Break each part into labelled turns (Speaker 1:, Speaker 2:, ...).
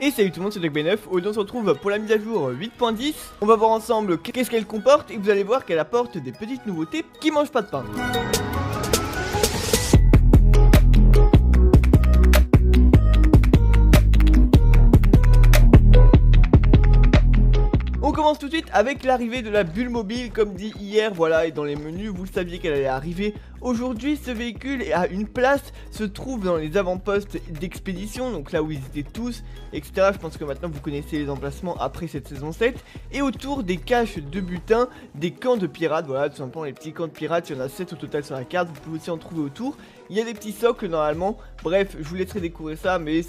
Speaker 1: Et salut tout le monde, c'est JackBay9. Aujourd'hui on se retrouve pour la mise à jour 8.10. On va voir ensemble qu'est-ce qu'elle comporte et vous allez voir qu'elle apporte des petites nouveautés qui mangent pas de pain. On commence tout de suite avec l'arrivée de la bulle mobile, comme dit hier, voilà, et dans les menus, vous saviez qu'elle allait arriver. Aujourd'hui, ce véhicule a une place, se trouve dans les avant-postes d'expédition, donc là où ils étaient tous, etc. Je pense que maintenant vous connaissez les emplacements après cette saison 7. Et autour des caches de butin, des camps de pirates, voilà, tout simplement les petits camps de pirates, il y en a 7 au total sur la carte, vous pouvez aussi en trouver autour. Il y a des petits socles normalement, bref, je vous laisserai découvrir ça, mais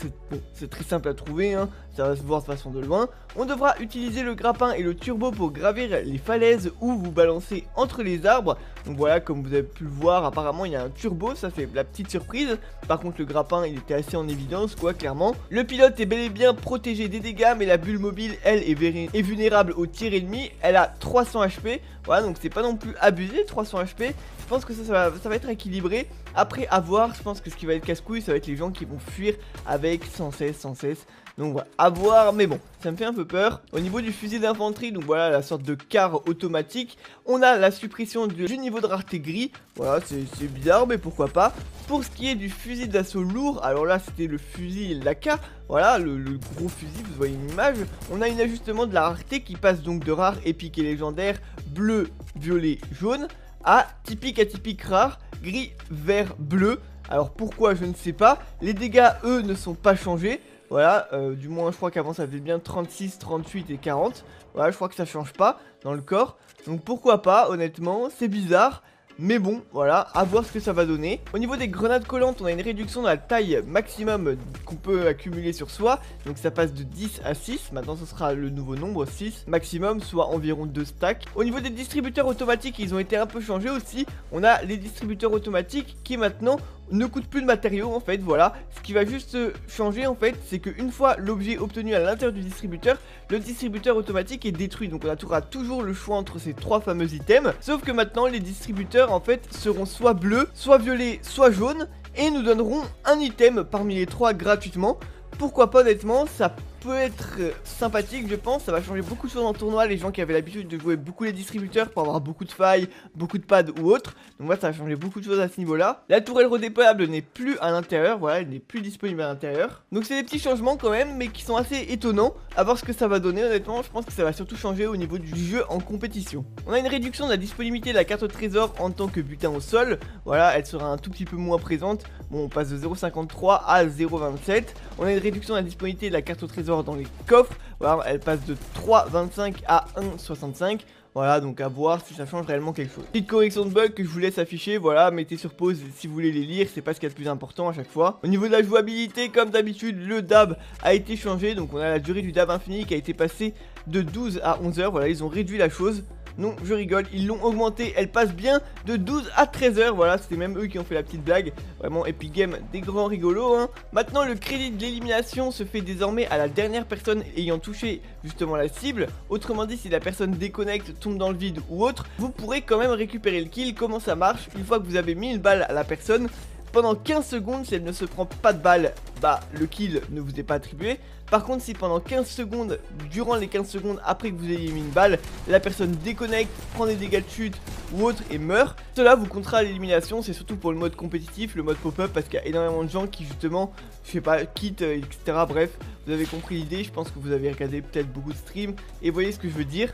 Speaker 1: c'est très simple à trouver, hein. Ça va se voir de façon de loin. On devra utiliser le grappin et le turbo pour gravir les falaises ou vous balancer entre les arbres. Donc voilà, comme vous avez pu le voir, apparemment il y a un turbo, ça c'est la petite surprise. Par contre le grappin il était assez en évidence quoi, clairement. Le pilote est bel et bien protégé des dégâts, mais la bulle mobile elle est vulnérable aux tirs ennemis. Elle a 300 HP, voilà, donc c'est pas non plus abusé, 300 HP. Je pense que ça va être équilibré. Après à voir, je pense que ce qui va être casse-couille ça va être les gens qui vont fuir avec sans cesse. Donc voilà, à voir, mais bon, ça me fait un peu peur. Au niveau du fusil d'infanterie, donc voilà, la sorte de car automatique, on a la suppression du niveau de rareté gris. Voilà, c'est bizarre, mais pourquoi pas. Pour ce qui est du fusil d'assaut lourd, alors là, c'était le fusil Laka. Voilà, le gros fusil, vous voyez une image. On a un ajustement de la rareté qui passe donc de rare, épique et légendaire, bleu, violet, jaune, à typique rare, gris, vert, bleu. Alors pourquoi, je ne sais pas. Les dégâts, eux, ne sont pas changés. Voilà, du moins je crois qu'avant ça faisait bien 36, 38 et 40. Voilà, je crois que ça change pas dans le corps. Donc pourquoi pas, honnêtement, c'est bizarre. Mais bon, voilà, à voir ce que ça va donner. Au niveau des grenades collantes, on a une réduction de la taille maximum qu'on peut accumuler sur soi. Donc ça passe de 10 à 6. Maintenant ce sera le nouveau nombre 6 maximum, soit environ 2 stacks. Au niveau des distributeurs automatiques, ils ont été un peu changés aussi. On a les distributeurs automatiques qui maintenant ne coûtent plus de matériaux en fait, voilà. Ce qui va juste changer en fait, c'est qu'une fois l'objet obtenu à l'intérieur du distributeur, le distributeur automatique est détruit. Donc on aura toujours le choix entre ces trois fameux items. Sauf que maintenant les distributeurs en fait seront soit bleus, soit violets, soit jaunes, et nous donneront un item parmi les trois gratuitement. Pourquoi pas, honnêtement, ça peut être sympathique, je pense. Ça va changer beaucoup de choses en tournoi. Les gens qui avaient l'habitude de jouer beaucoup les distributeurs pour avoir beaucoup de failles, beaucoup de pads ou autre. Donc voilà, ça va changer beaucoup de choses à ce niveau-là. La tourelle redéployable n'est plus à l'intérieur, voilà, elle n'est plus disponible à l'intérieur. Donc c'est des petits changements quand même, mais qui sont assez étonnants. À voir ce que ça va donner, honnêtement. Je pense que ça va surtout changer au niveau du jeu en compétition. On a une réduction de la disponibilité de la carte au trésor en tant que butin au sol. Voilà, elle sera un tout petit peu moins présente. Bon, on passe de 0,53 à 0,27. On a une réduction de la disponibilité de la carte au trésor dans les coffres. Voilà, elle passe de 3,25 à 1,65. Voilà, donc à voir si ça change réellement quelque chose. Petite correction de bugs que je vous laisse afficher, voilà, mettez sur pause si vous voulez les lire, c'est pas ce qu'il y a de plus important à chaque fois. Au niveau de la jouabilité, comme d'habitude, le DAB a été changé, donc on a la durée du DAB infini qui a été passée de 12 à 11 heures, voilà, ils ont réduit la chose. Non, je rigole, ils l'ont augmenté, elle passe bien de 12 à 13 heures, voilà, c'était même eux qui ont fait la petite blague. Vraiment Epic Game, des grands rigolos, hein. Maintenant, le crédit de l'élimination se fait désormais à la dernière personne ayant touché justement la cible. Autrement dit, si la personne déconnecte, tombe dans le vide ou autre, vous pourrez quand même récupérer le kill. Comment ça marche? Une fois que vous avez mis une balle à la personne, pendant 15 secondes, si elle ne se prend pas de balle, bah le kill ne vous est pas attribué. Par contre, si pendant 15 secondes, durant les 15 secondes après que vous ayez mis une balle, la personne déconnecte, prend des dégâts de chute ou autre et meurt, cela vous comptera à l'élimination. C'est surtout pour le mode compétitif, le mode pop-up, parce qu'il y a énormément de gens qui justement, je sais pas, quittent, etc. Bref, vous avez compris l'idée, je pense que vous avez regardé peut-être beaucoup de streams et voyez ce que je veux dire.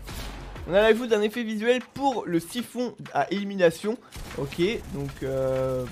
Speaker 1: On a l'ajout d'un effet visuel pour le siphon à élimination. Ok, donc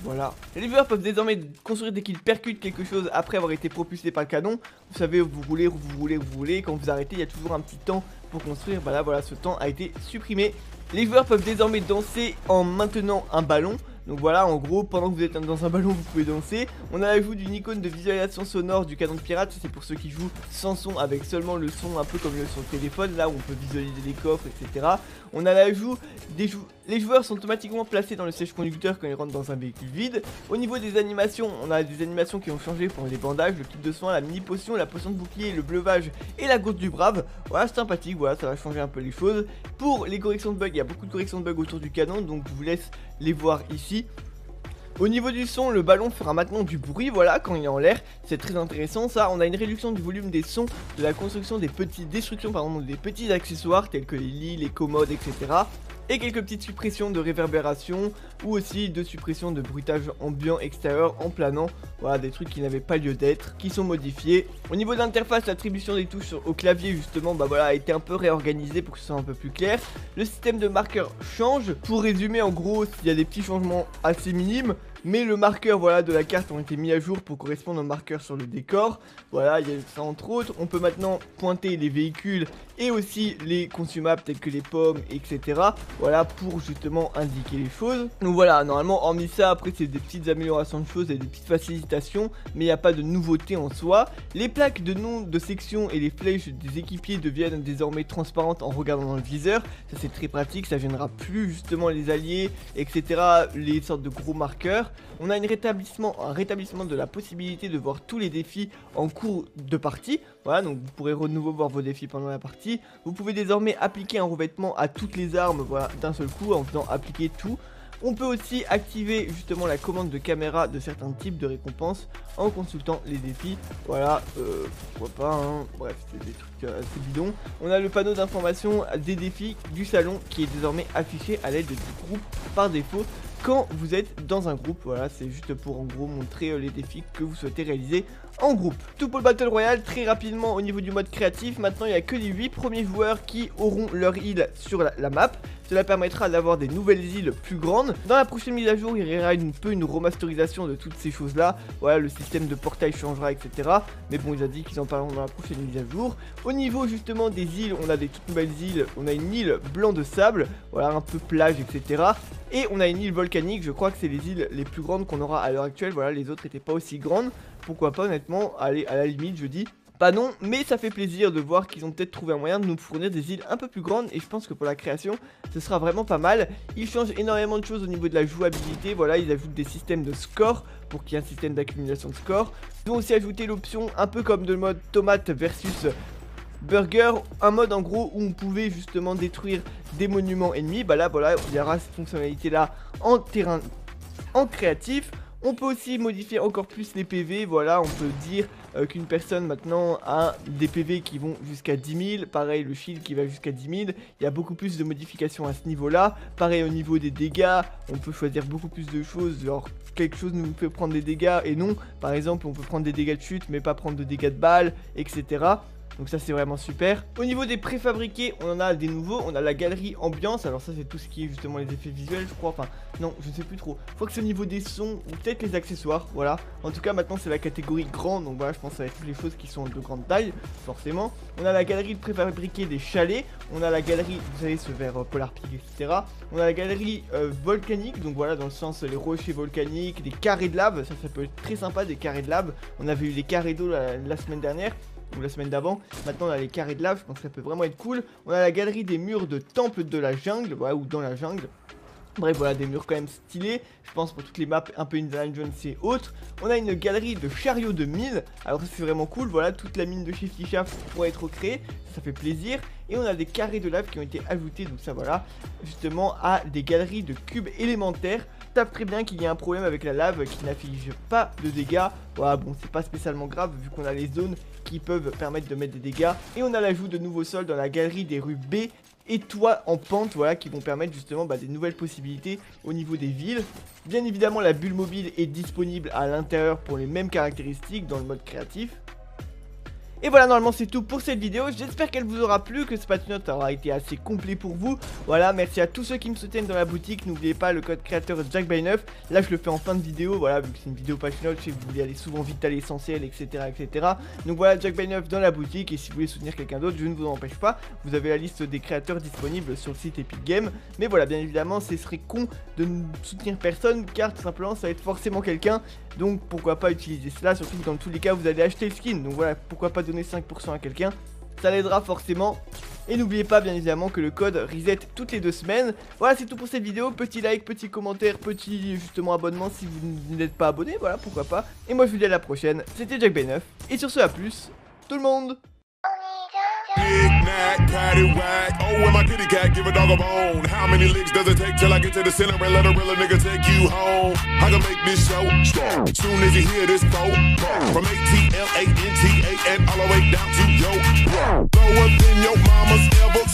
Speaker 1: voilà. Les joueurs peuvent désormais construire dès qu'ils percutent quelque chose après avoir été propulsé par le canon. Vous savez, vous roulez, vous roulez, vous roulez. Quand vous arrêtez, il y a toujours un petit temps pour construire. Bah là, voilà, ce temps a été supprimé. Les joueurs peuvent désormais danser en maintenant un ballon. Donc voilà, en gros, pendant que vous êtes dans un ballon, vous pouvez danser. On a l'ajout d'une icône de visualisation sonore du canon de pirate. C'est pour ceux qui jouent sans son, avec seulement le son, un peu comme le son de téléphone, là où on peut visualiser les coffres, etc. On a l'ajout des les joueurs sont automatiquement placés dans le siège conducteur quand ils rentrent dans un véhicule vide. Au niveau des animations, on a des animations qui ont changé pour les bandages, le kit de soins, la mini potion, la potion de bouclier, le bleuvage et la goutte du brave. Voilà, c'est sympathique, voilà, ça va changer un peu les choses. Pour les corrections de bugs, il y a beaucoup de corrections de bugs autour du canon, donc je vous laisse les voir ici. Au niveau du son, le ballon fera maintenant du bruit, voilà, quand il est en l'air. C'est très intéressant ça. On a une réduction du volume des sons, de la construction des destructions des petits accessoires tels que les lits, les commodes, etc. Et quelques petites suppressions de réverbération ou aussi de suppression de bruitage ambiant extérieur en planant. Voilà, des trucs qui n'avaient pas lieu d'être, qui sont modifiés. Au niveau de l'interface, l'attribution des touches au clavier justement, voilà, a été un peu réorganisée pour que ce soit un peu plus clair. Le système de marqueur change. Pour résumer, en gros, il y a des petits changements assez minimes. Mais le marqueur, voilà, de la carte ont été mis à jour pour correspondre au marqueur sur le décor. Voilà, il y a ça entre autres. On peut maintenant pointer les véhicules et aussi les consommables tels que les pommes, etc. Voilà, pour justement indiquer les choses. Donc voilà, normalement, hormis ça, après c'est des petites améliorations de choses et des petites facilitations, mais il n'y a pas de nouveauté en soi. Les plaques de nom de section et les flèches des équipiers deviennent désormais transparentes en regardant dans le viseur. Ça c'est très pratique, ça gênera plus justement les alliés, etc. Les sortes de gros marqueurs. On a un rétablissement de la possibilité de voir tous les défis en cours de partie. Voilà, donc vous pourrez de nouveau voir vos défis pendant la partie. Vous pouvez désormais appliquer un revêtement à toutes les armes, voilà, d'un seul coup en faisant appliquer tout. On peut aussi activer justement la commande de caméra de certains types de récompenses en consultant les défis. Voilà, pourquoi pas, hein. Bref, c'est des trucs assez bidons. On a le panneau d'information des défis du salon qui est désormais affiché à l'aide du groupe par défaut quand vous êtes dans un groupe. Voilà, c'est juste pour en gros montrer les défis que vous souhaitez réaliser en groupe. Tout pour le Battle Royale. Très rapidement au niveau du mode créatif, maintenant il n'y a que les 8 premiers joueurs qui auront leur île sur la map. Cela permettra d'avoir des nouvelles îles plus grandes. Dans la prochaine mise à jour, il y aura une remasterisation de toutes ces choses là. Voilà, le système de portail changera, etc. Mais bon, ils ont dit qu'ils en parleront dans la prochaine mise à jour. Au niveau justement des îles, on a des toutes nouvelles îles. On a une île blanc de sable, voilà, un peu plage, etc. Et on a une île volcanique, je crois que c'est les îles les plus grandes qu'on aura à l'heure actuelle. Voilà, les autres n'étaient pas aussi grandes. Pourquoi pas, honnêtement, allez, à la limite, je dis pas non, mais ça fait plaisir de voir qu'ils ont peut-être trouvé un moyen de nous fournir des îles un peu plus grandes. Et je pense que pour la création, ce sera vraiment pas mal. Ils changent énormément de choses au niveau de la jouabilité. Voilà, ils ajoutent des systèmes de score pour qu'il y ait un système d'accumulation de score. Ils ont aussi ajouté l'option, un peu comme de mode tomate versus burger, un mode en gros où on pouvait justement détruire des monuments ennemis. Bah là, voilà, il y aura cette fonctionnalité là en terrain, en créatif. On peut aussi modifier encore plus les PV, voilà, on peut dire qu'une personne maintenant a des PV qui vont jusqu'à 10 000, pareil le shield qui va jusqu'à 10 000, il y a beaucoup plus de modifications à ce niveau-là, pareil au niveau des dégâts, on peut choisir beaucoup plus de choses, genre quelque chose nous fait prendre des dégâts et non, par exemple on peut prendre des dégâts de chute mais pas prendre de dégâts de balles, etc. Donc ça c'est vraiment super. Au niveau des préfabriqués, on en a des nouveaux. On a la galerie ambiance. Alors ça c'est tout ce qui est justement les effets visuels, je crois. Enfin non, je ne sais plus trop. Je crois que c'est au niveau des sons ou peut-être les accessoires. Voilà. En tout cas maintenant c'est la catégorie grand. Donc voilà, je pense que ça va être toutes les choses qui sont de grande taille, forcément. On a la galerie de préfabriqués des chalets. On a la galerie, vous savez, ce vers Polar Peak, etc. On a la galerie volcanique. Donc voilà, dans le sens les rochers volcaniques, des carrés de lave. Ça peut être très sympa, des carrés de lave. On avait eu les carrés d'eau la semaine dernière. Ou la semaine d'avant. Maintenant on a les carrés de lave, je pense que ça peut vraiment être cool. On a la galerie des murs de temple de la jungle, voilà, ou dans la jungle. Bref, voilà, des murs quand même stylés, je pense pour toutes les maps un peu Indiana Jones et autres. On a une galerie de chariots de mine, alors ça c'est vraiment cool, voilà, toute la mine de Shifty Shaft pourrait être recréée, ça fait plaisir. Et on a des carrés de lave qui ont été ajoutés, donc ça voilà, justement à des galeries de cubes élémentaires. Tape très bien qu'il y a un problème avec la lave qui n'affiche pas de dégâts. Voilà, bon, c'est pas spécialement grave vu qu'on a les zones qui peuvent permettre de mettre des dégâts. Et on a l'ajout de nouveaux sols dans la galerie des rues B et toits en pente, voilà, qui vont permettre justement des nouvelles possibilités au niveau des villes. Bien évidemment, la bulle mobile est disponible à l'intérieur pour les mêmes caractéristiques dans le mode créatif. Et voilà, normalement c'est tout pour cette vidéo, j'espère qu'elle vous aura plu, que ce patch note aura été assez complet pour vous. Voilà, merci à tous ceux qui me soutiennent dans la boutique, n'oubliez pas le code créateur JackBy9. Là je le fais en fin de vidéo, voilà, vu que c'est une vidéo patch note, je sais que vous voulez aller souvent vite à l'essentiel, etc., etc. Donc voilà, JackBy9 dans la boutique, et si vous voulez soutenir quelqu'un d'autre, je ne vous en empêche pas. Vous avez la liste des créateurs disponibles sur le site Epic Games. Mais voilà, bien évidemment, ce serait con de ne soutenir personne, car tout simplement ça va être forcément quelqu'un. Donc pourquoi pas utiliser cela, surtout que dans tous les cas vous allez acheter le skin. Donc voilà, pourquoi pas donner 5% à quelqu'un, ça l'aidera forcément. Et n'oubliez pas bien évidemment que le code reset toutes les 2 semaines. Voilà, c'est tout pour cette vidéo, petit like, petit commentaire, petit justement abonnement si vous n'êtes pas abonné, voilà, pourquoi pas. Et moi je vous dis à la prochaine, c'était JackBy9, et sur ce à plus, tout le monde.
Speaker 2: cat, patty whack. Oh, and my kitty cat, give a dog a bone. How many licks does it take till I get to the center and let a real nigga take you home? I can make this show start soon as you hear this phone. From ATLANTA and all the way down to yo. Lower than your mama's ever